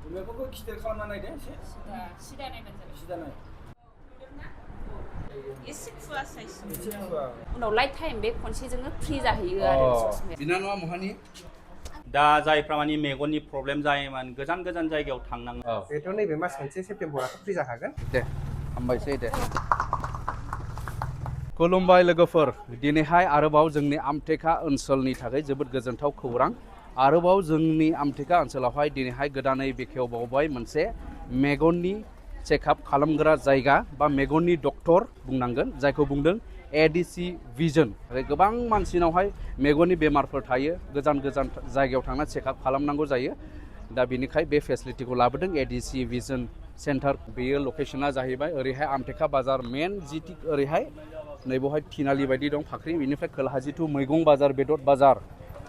मेगनखौ गिदिर खालामना नायदो एसे सिदा नायबानो जाबाय सिदा नाय एसे फुवा साइज उनाव लाइफ टाइम बे खनसेजोंनो फ्रि जाहैयो आरो ससमाया बिनानावा महानि दा जायफ्रा माने मेगननि प्रब्लेम जायोमोन गोजान गोजान जायगायाव थांनाङो बेथ' नैबे मास मोनसे सेप्तेम्बराव फ्रि जाखागोन दे हामबायसै दे खुलुमबाय लोगोफोर दिनैहाय आरोबाव जोंनि आमटेका ओनसोलनि थाखाय जोबोद गोजोनथाव खौरां आरोबाव जोंनि आमटेका ओनसोलावहाय दिनैहाय गोदानै बेखेवबावबाय मोनसे मेगननि चेकआप खालामग्रा जायगा बा मेगननि डक्टर बुंनांगोन जायखौ बुंदों ADC Vision गोबां मानसिनावहाय मेगननि बेमारफोर थायो गोजान गोजान जायगायाव थांना चेकआप खालामनांगौ जायो दा बेनिखाय बे फेसिलिटिखौ लाबोदों ADC Vision Centre बेयो लकेशना जाहैबाय ओरैहाय आमटेका बाजार मेन जिटि ओरैहाय नैबेवहाय थिनालि बायदि दं फाख्रि बेनिफ्राय खोलाहा जिथु मैगं बाजार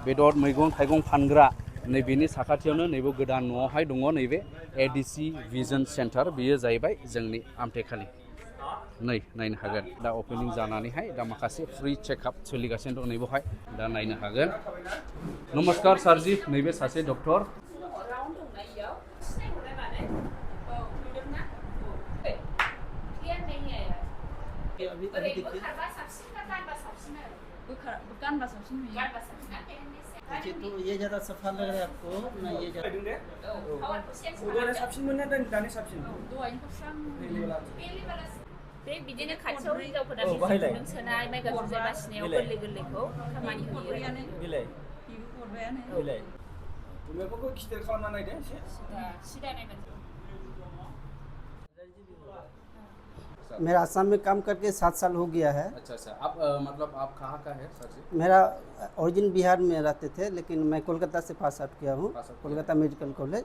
बेदर मैगं थाइगं फानग्रा नैबेनि साखाथियावनो नैबे गोदान न'आवहाय दङ नैबे ADC Vision Centre बेयो जाहैबाय जोंनि आमटेकानि नै नायनो हागोन दा अपेनिं जानानैहाय दा माखासे फ्रि चेकआप सोलिगासिनो दं नैबेवहाय दा नायनो हागोन नमस्कार सारजी नैबे सासे डक्टर तो ये ज़्यादा सफा लग रहा है आपको ना ये ज़्यादा बे बिदिनो खाथियाव हिनजावफोरा मेगन सोनाय मेगन जुजाय बासिनायाव गोरलै गोरलैखौ खामानि होयो मेगनखौ गिदिर खालामना नायदो एसे सिदा नायबानो मेरा आसाम में काम करके 7 साल हो गया है अच्छा आप मतलब आप कहाँ का है सर जी मेरा ओरिजिन बिहार में रहते थे लेकिन मैं कोलकाता से पास आउट किया हूँ कोलकाता मेडिकल कॉलेज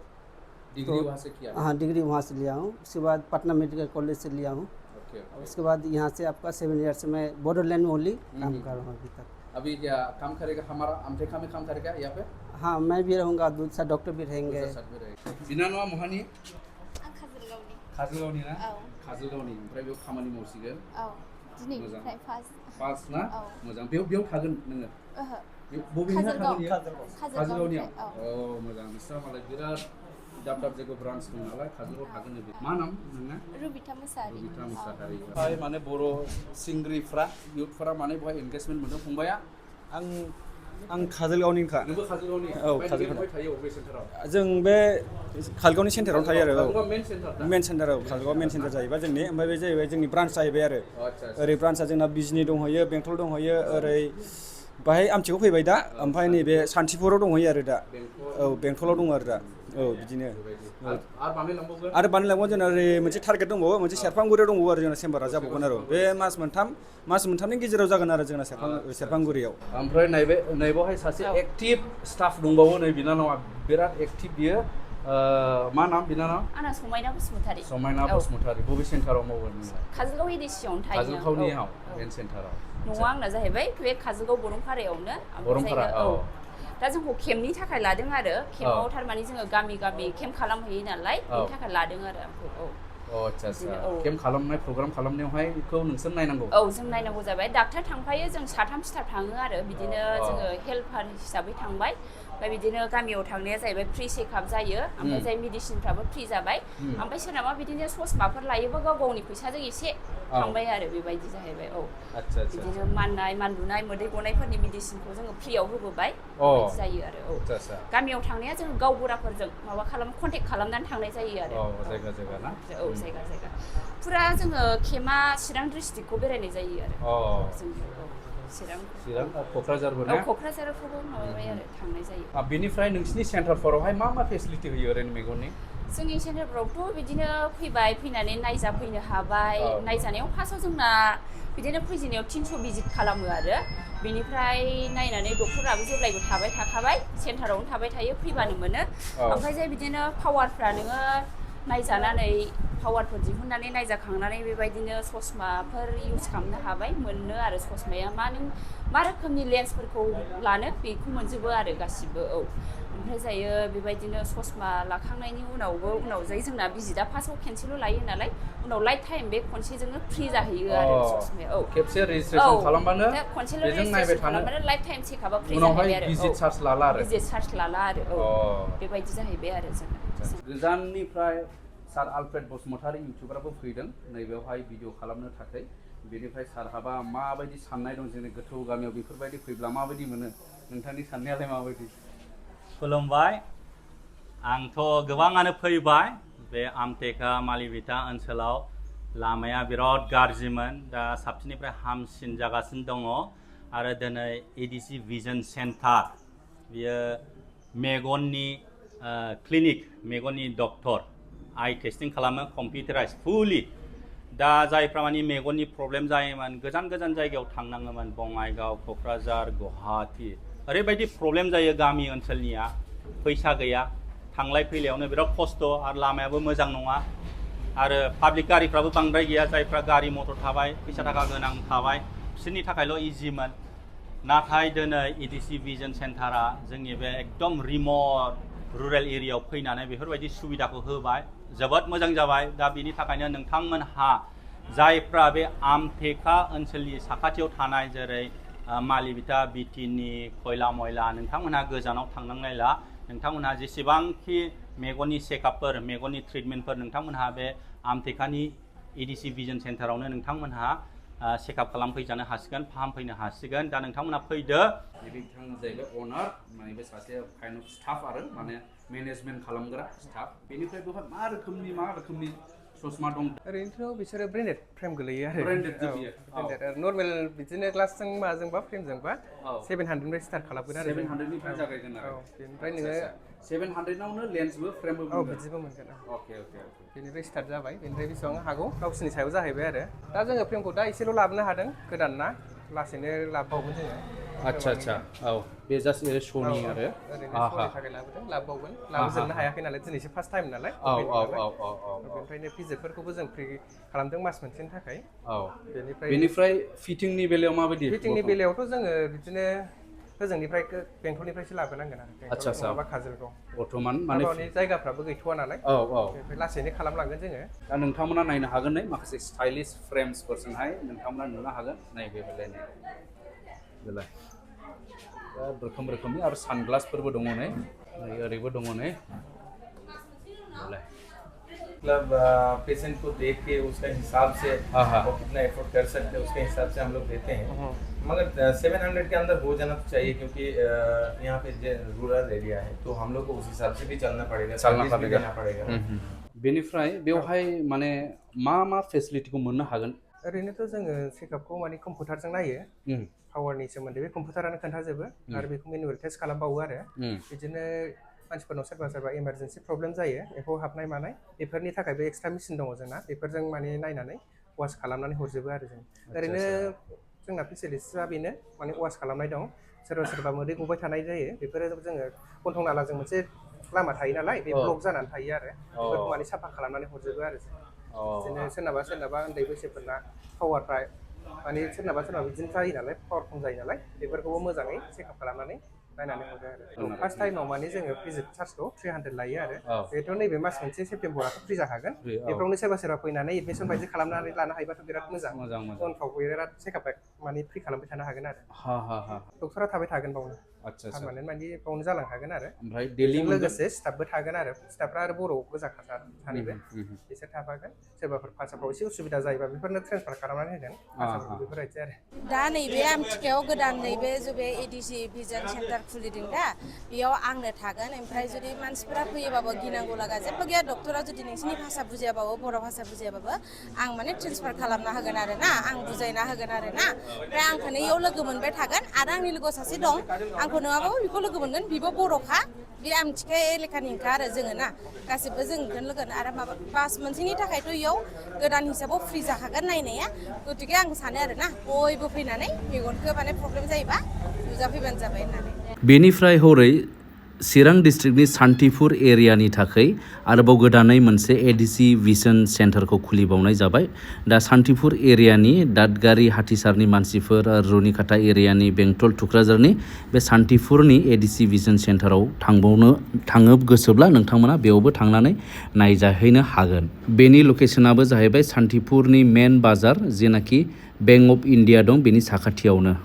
डिग्री वहाँ से किया हाँ डिग्री वहाँ से लिया हूँ उसके बाद पटना मेडिकल कॉलेज से लिया हूँ उसके बाद यहाँ से आपका 7 ईयर से मैं बोडोलैंड में ओनली काम कर रहा हूँ अभी तक अभी क्या काम करेगा हमारा आमटेका में काम करेगा यहाँ पे हाँ मैं भी रहूँगा दूसरा डॉक्टर भी रहेंगे बिनानावा महानि काजलगावनि ना काजलगावनि ओमफ्राय बेयाव खामानि मावसिगोन दिनैनिफ्राय फार्स्ट ना मोजां बेयाव थागोन नोङो बबेनिफ्राय थागोन काजलगावनियाव मोजां नोंस्रा मालाय बिराद दाब दाब जायगायाव ब्रान्च दं नालाय काजलगाव थागोन मा नाम नोंना रुबिथा मोसाहारि माने बर' सिंग्रिफ्रा इउथफोरा माने बेवहाय एंगेजमेन्ट मोनदों फंबाया आं काजलगावनिखा नोंबो काजलगावनि औ काजलगाव थायो अबे सेन्टाराव जों बे काजलगावनि सेन्टारावनो थायो आरो मेन सेन्टार मेन सेन्टाराव काजलगाव मेन सेन्टार जाहैबाय जोंनि ओमफ्राय बे जाहैबाय जोंनि ब्रान्च जाहैबाय आरो ओरै ब्रान्चआ जोंना बिजनि दंहैयो बेंटल दंहैयो ओरै बाहाय आमथिखौ फैबाय दा ओमफ्राय नैबे सान्तिपुराव दंहैयो आरो दा औ बेंटलाव दङ आरो दा औ बिदिनो आरो बानायलांबावगोन जोंना ओरै मोनसे टारगेट दंबावो मोनसे सेरफांगुरियाव दंबावो आरो जोंना चेम्बारा जाबावगोन आरो बे मास मोनथामनि गेजेराव जागोन आरो जोंना सेरफांगुरियाव ओमफ्राय नैबेवहाय सासे एक्टिभ स्टाफ दंबावो नै बिनानावा बिराद एक्टिभ बियो मा नाम बिनानाव आंना समायना बसुमतारी बबे सेन्टाराव मावो काजलगाव एडिसियावनो थायो काजलगावनियाव मेन सेन्टाराव न'आ आंना जाहैबाय बे काजलगाव बरंफारायावनो दा जोंखौ केम्पनि थाखाय लादों आरो केम्पआव थारमाने जोङो गामि केम्प खालामहैयो नालाय बेनि थाखाय लादों आरो आंखौ आच्छा केम्प खालामनाय प्रग्राम खालामनायावहाय बेखौ नोंसोर नायनांगौ जों नायनांगौ जाबाय डाक्टार थांफायो जों 3 स्टाफ थाङो आरो बिदिनो जोङो हेल्पार हिसाबै थांबाय ओमफ्राय बिदिनो गामियाव थांनाया जाहैबाय फ्रि चेकआप जायो ओमफ्राय जाय मेडिसिनफ्राबो फ्रि जाबाय ओमफ्राय सोरनाबा बिदिनो ससमाफोर लायोबा गावनि फैसाजों एसे थांबाय आरो बेबायदि जाहैबाय बिदिनो मानलुनाय मोदै गनायफोरनि मेडिसिनखौ जोङो फ्रियाव होबोबाय बेबायदि जायो आरो गामियाव थांनाया जों गावबुराफोरजों कन्टेक्ट खालामनानै थांनाय जायो आरो जायगा ना जायगा फुरा जोङो केम्पआ चिरां डिस्ट्रिक्टखौ बेरायनाय जायो आरो चिरां क'क्राझारखौबो माबाबाय आरो थांनाय जायो बेनिफ्राय नोंसिनि सेन्टारफोरावहाय मा फेसिलिटि होयो ओरैनो मेगननि जोंनि सेन्टारफोरावथ' बिदिनो फैनानै नायजाफैनो हाबाय नायजानायाव फार्स्टआव जोंना बिदिनो फैजेननायाव 300 भिजिट खालामो आरो बेनिफ्राय नायनानै डक्टराबो जेब्लायबो थाबाय थाखाबाय सेन्टारावनो थाबाय थायो फैबानो मोनो ओमफ्राय जाय बिदिनो पावारफ्रा नोङो नायजानानै पावारफोर दिहुननानै नायजाखांनानै बेबायदिनो ससमाफोर इउज खालामनो हाबाय मोननो आरो ससमाया मा रोखोमनि लेन्सफोरखौ लानो बेखौ मोनजोबो आरो गासिबो ओमफ्राय जायो बेबायदिनो ससमा लाखांनायनि उनाव जाय जोंना भिजिटआ फार्स्टआव खेनसेल' लायो नालाय उनाव लाइफ टाइम बे खनसेजोंनो फ्रि जाहैयो आरो ससमाया खेबसे रेजिस्ट्रेसन खालामबानो खनसेल' बेजों नायबाय थानो लाइफ टाइम चेकआपआ फ्रि जाहैबाय आरो भिजिट चार्ज लाला आरो बेबायदि जाहैबाय आरो जोङो गोजाननिफ्राय सार आलफ्रेड बसुमतारी इउटिउबाराबो फैदों नैबेवहाय भिडिअ खालामनो थाखाय बेनिफ्राय सारहाबा माबायदि साननाय दं जोंनि गोथौ गामियाव बेफोरबायदि फैब्ला माबायदि मोनो नोंथांनि साननायालाय माबायदि खुलुमबाय आंथ' गोबाङानो फैबाय बे आमटेका मालिबिटा ओनसोलाव लामाया बिराद गाज्रिमोन दा साबसिननिफ्राय हामसिन जागासिनो दङ आरो दिनै ADC Vision Centre बियो मेगननि क्लिनिक मेगननि डक्टर आइ टेस्टिं खालामो कम्पिउटाराइज फुलि दा जायफ्रा माने मेगननि प्रब्लेम जायोमोन गोजान गोजान जायगायाव थांनाङोमोन बङाइगाव क'क्राझार गुवाहाटी ओरैबायदि प्रब्लेम जायो गामि ओनसोलनिया फैसा गैया थांलाय फैलायावनो बिराद खस्थ' आरो लामायाबो मोजां नङा आरो पाब्लिक गारिफ्राबो बांद्राय गैया जायफ्रा गारि मटर थाबाय फैसा थाखा गोनां थाबाय बिसोरनि थाखायल' इजिमोन नाथाय दिनै ADC Vision Centreआ जोंनि बे एकदम रिमट रुरेल एरियायाव फैनानै बेफोरबायदि सुबिदाखौ होबाय जोबोद मोजां जाबाय दा बिनि थाखायनो नोंथांमोनहा जायफ्रा बे आमटेका ओनसोलनि साखाथियाव थानाय जेरै मालिबिटा बिटिनि खयला मयला नोंथांमोनहा गोजानाव थांनांलायला नोंथांमोनहा जेसेबांखि मेगननि चेकआपफोर मेगननि ट्रिटमेन्टफोर नोंथांमोनहा बे आमटेकानि ADC Vision Centreआवनो नोंथांमोनहा चेकआप खालामफैजानो हासिगोन फाहामफैनो हासिगोन दा नोंथांमोनहा फैदो बिथाङा जाहैबाय अनार माने बे सासे काइन्ड अफ स्टाफ आरो माने मेनेजमेन्ट खालामग्रा स्टाफ बेनिफ्राय बेवहाय मा रोखोमनि ससमा दं ओरैनोथ' बिसोरो ब्रेन्डेड फ्रेम गोलैयो आरो ब्रेन्डेड ब्रेन्डेड नर्मेल बिदिनो ग्लासजों माजोंबा फ्रेमजोंबा 700निफ्राय स्टार्ट खालामगोन आरो 700निफ्राय जागायगोन आरो बेनिफ्राय नोङो 700आवनो लेन्सबो फ्रेमबो बिदिबो मोनगोन अके बेनिफ्राय स्टार्ट जाबाय बेनिफ्राय बेसेबां हागौ गावसोरनि सायाव जाहैबाय आरो दा जोङो फ्रेमखौ दा एसेल' लाबोनो हादों गोदान ना लासैनो लाबोबावगोन जोङो आच्छा औ बे जास्ट श'नि आरो ओरैनो श'नि थाखाय लाबोबावगोन लाबोजोबनो हायाखै नालाय दिनैसो फार्स्ट टाइम नालाय बेनिफ्रायनो भिजिटफोरखौबो जों फ्रि खालामदों मास मोनसेनि थाखाय बेनिफ्राय फिटिंनि बेलायाव माबायदि फिटिंनि बेलायावथ' जोङो बिदिनो होजोंनिफ्राय बेंटलनिफ्रायसो लाबोनांगोन आरो बेंटल नङाबा काजलगाव बर्थमान माने जायगाफ्राबो गैथ'वा नालाय बेनिफ्राय लासैनो खालामलांगोन जोङो दा नोंथांमोना नायनो हागोन नै माखासे स्टाइलिश फ्रेम्सफोरजोंहाय नोंथांमोना नुनो हागोन नैबे बेलाय रोखोमनि आरो सानग्लासफोरबो दङ नै ओरैबो दङ नै मतलब पेशेंट को देख के उसका हिसाब से वो कितना एफोर्ड कर सकते हैं उसके हिसाब से हम लोग देते हैं मगर 700 के अंदर हो जाना तो चाहिए क्योंकि यहाँ पे रूरल एरिया है तो हम लोग को उस हिसाब से भी चलना पड़ेगा बेनिफ्राय बेवहाय माने मा फेसिलिटिखौ मोननो हागोन ओरैनोथ' जोङो चेकआपखौ माने कम्पिउटारजों नायो पावारनि सोमोन्दै बे कम्पिउटारानो खोन्थाजोबो आरो बेखौ मेनुवेल टेस्ट खालामबावो आरो बिदिनो मानसिफोरनाव सोरबा इमारजेन्सि प्रब्लेम जायो एम्फौ हाबनाय मानाय बेफोरनि थाखायबो एक्सट्रा मेसिन दङ जोंना बेफोरजों माने नायनानै वास खालामनानै हरजोबो आरो जों ओरैनो जोंना फेसिलिटिसआ बेनो माने वास खालामनाय दं सोरबा मोदै गबाय थानाय जायो बेफोरो जोङो गन्थं नालाजों मोनसे लामा थायो नालाय बे ब्लक जानानै थायो आरो बेफोरखौ माने साफा खालामनानै हरजोबो आरो बिदिनो सोरनाबा उन्दै बैसोफोरना पावारफ्रा माने सोरनाबा बिदिनो जायो नालाय पावार खम जायो नालाय बेफोरखौबो मोजाङै चेकआप खालामनानै नायनानै हरो आरो फार्स्ट टाइमाव माने जोङो भिजिट चार्जखौ 300 लायो आरो बेथ' नैबे मास मोनसे सेप्तेम्बराथ' फ्रि जाखागोन बेफ्रावनो सोरबा फैनानै एडमिसन बायदि खालामनानै लानो हायोबाथ' बिराद मोजां उनफ्राव बिराद चेकआप माने फ्रि खालामबाय थानो हागोन आरो डक्टरा थाबाय थागोन बावनो पार्मानेन्ट माने बावनो जालांखागोन आरो ओमफ्राय डेलि लोगोसे स्टाफबो थागोन आरो स्टाफफ्रा आरो बर' गोजाखा सानैबो बिसोर थाफागोन सोरबाफोर भाषाफ्राव एसे उसुबिदा जायोबा बेफोरनो ट्रेन्सफार खालामनानै होगोन भाषाफोरखौ बेफोरबायदि आरो दा नैबे आमटेकायाव गोदान नैबे बे ADC Vision Centre खुलिदों दा बेयाव आंनो थागोन ओमफ्राय जुदि मानसिफोरा फैयोबाबो गिनांगौ लागा जेबो गैया डक्टरा जुदि नोंसिनि भाषा बुजियाबाबो बर' भाषा बुजियाबाबो आं माने ट्रेन्सफार खालामना होगोन आरो ना आं बुजायना होगोन आरो ना ओमफ्राय आंखौनो इयाव लोगो मोनबाय थागोन आरो आंनि लोगो सासे दं आंखौ नङाबाबो बेखौ लोगो मोनगोन बिबो बर'खा बे आमटेका एलेकानिखा आरो जोङो ना गासिबो जों लोगो आरो माबा मास मोनसेनि थाखायथ' इयाव गोदान हिसाबाव फ्रि जाखागोन नायनाया गतिके आं सानो आरो ना बयबो फैनानै मेगनखौ माने प्रब्लेम जायोबा नुजाफैबानो जाबाय होननानै बेनिफ्राय हरै चिरां डिस्ट्रिक्टनि सान्तिपुर एरियानि थाखाय आरोबाव गोदानै मोनसे ADC Vision Centreखौ खुलिबावनाय जाबाय दा सान्तिपुर एरियानि दादगारि हाथिसारनि मानसिफोर रुनिकाटा एरियानि बेंटल थुक्राझारनि बे सान्तिपुरनि ADC Vision Centreआव थाङो गोसोब्ला नोंथांमोना बेयावबो थांनानै नायजाहैनो हागोन बेनि लकेसनाबो जाहैबाय सान्तिपुरनि मेन बाजार जेनाखि बेंक अफ इन्डिया दं बेनि साखाथियावनो